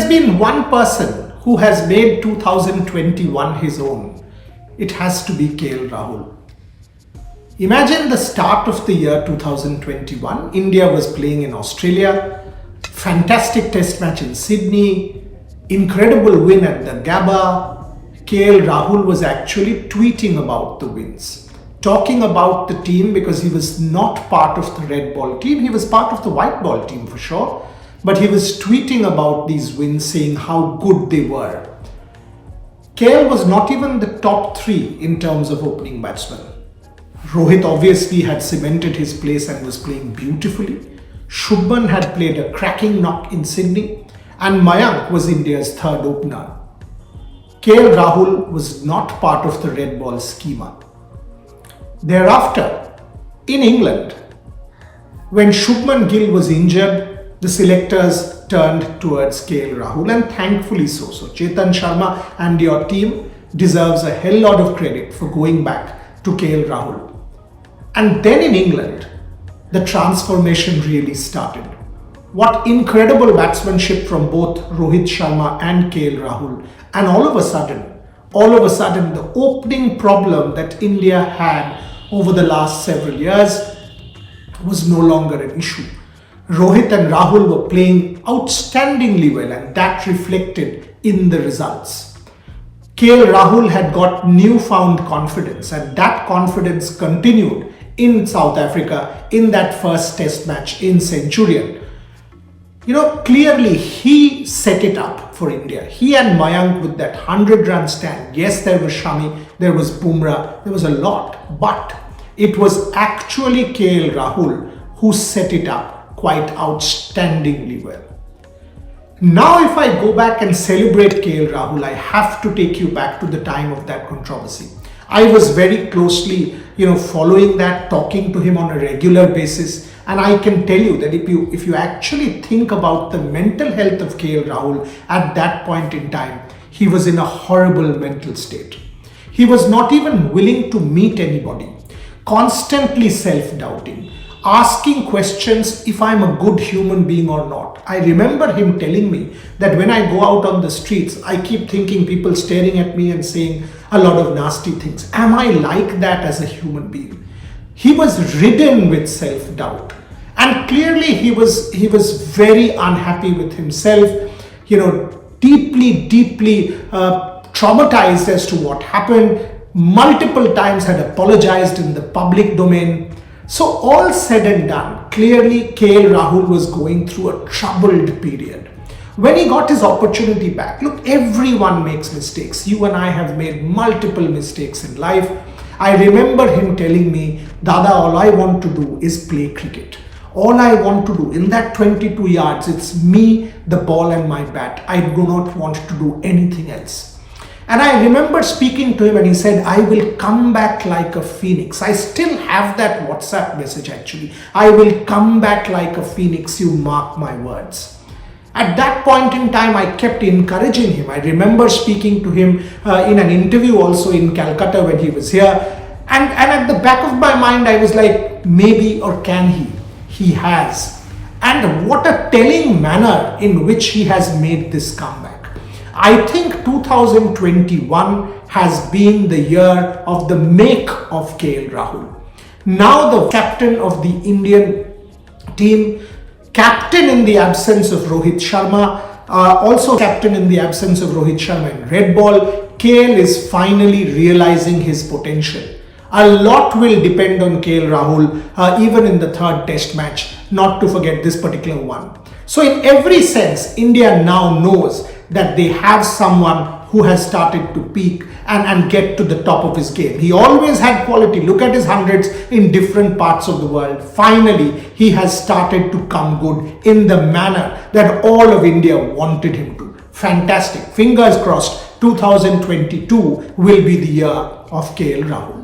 there's been one person who has made 2021 his own, it has to be KL Rahul. Imagine the start of the year 2021. India was playing in Australia, fantastic test match in Sydney, incredible win at the Gabba. KL Rahul was actually tweeting about the wins, talking about the team, because he was not part of the red ball team. He was part of the white ball team for sure, but he was tweeting about these wins, saying how good they were. KL was not even the top three in terms of opening batsmen. Rohit obviously had cemented his place and was playing beautifully. Shubman had played a cracking knock in Sydney, and Mayank was India's third opener. KL Rahul was not part of the red ball schema. Thereafter, in England, when Shubman Gill was injured, the selectors turned towards KL Rahul, and thankfully so. So Chetan Sharma and your team deserves a hell lot of credit for going back to KL Rahul. And then in England, the transformation really started. What incredible batsmanship from both Rohit Sharma and KL Rahul. And all of a sudden, the opening problem that India had over the last several years was no longer an issue. Rohit and Rahul were playing outstandingly well, and that reflected in the results. KL Rahul had got newfound confidence, and that confidence continued in South Africa in that first test match in Centurion. Clearly he set it up for India. He and Mayank with that 100-run stand. Yes, there was Shami, there was Bumrah, there was a lot, but it was actually KL Rahul who set it up quite outstandingly well. Now, if I go back and celebrate KL Rahul, I have to take you back to the time of that controversy. I was very closely, following that, talking to him on a regular basis. And I can tell you that if you actually think about the mental health of KL Rahul at that point in time, he was in a horrible mental state. He was not even willing to meet anybody, constantly self-doubting, asking questions if I'm a good human being or not. I remember him telling me that when I go out on the streets, I keep thinking people staring at me and saying a lot of nasty things. Am I like that as a human being? He was ridden with self-doubt, and clearly he was very unhappy with himself, deeply traumatized as to what happened, multiple times had apologized in the public domain. So all said and done, clearly KL Rahul was going through a troubled period. When he got his opportunity back, look, everyone makes mistakes. You and I have made multiple mistakes in life. I remember him telling me, Dada, all I want to do is play cricket. All I want to do in that 22 yards, it's me, the ball and my bat. I do not want to do anything else. And I remember speaking to him and he said, I will come back like a phoenix. I still have that WhatsApp message actually. I will come back like a phoenix, you mark my words. At that point in time, I kept encouraging him. I remember speaking to him in an interview also in Calcutta when he was here. And at the back of my mind, I was like, maybe or can he? He has. And what a telling manner in which he has made this comeback. I think 2021 has been the year of the make of KL Rahul. Now the captain of the Indian team, captain in the absence of Rohit Sharma, also captain in the absence of Rohit Sharma in red ball, KL is finally realizing his potential. A lot will depend on KL Rahul, even in the third test match, not to forget this particular one. So in every sense, India now knows that they have someone who has started to peak and get to the top of his game. He always had quality. Look at his hundreds in different parts of the world. Finally, he has started to come good in the manner that all of India wanted him to. Fantastic. Fingers crossed, 2022 will be the year of KL Rahul.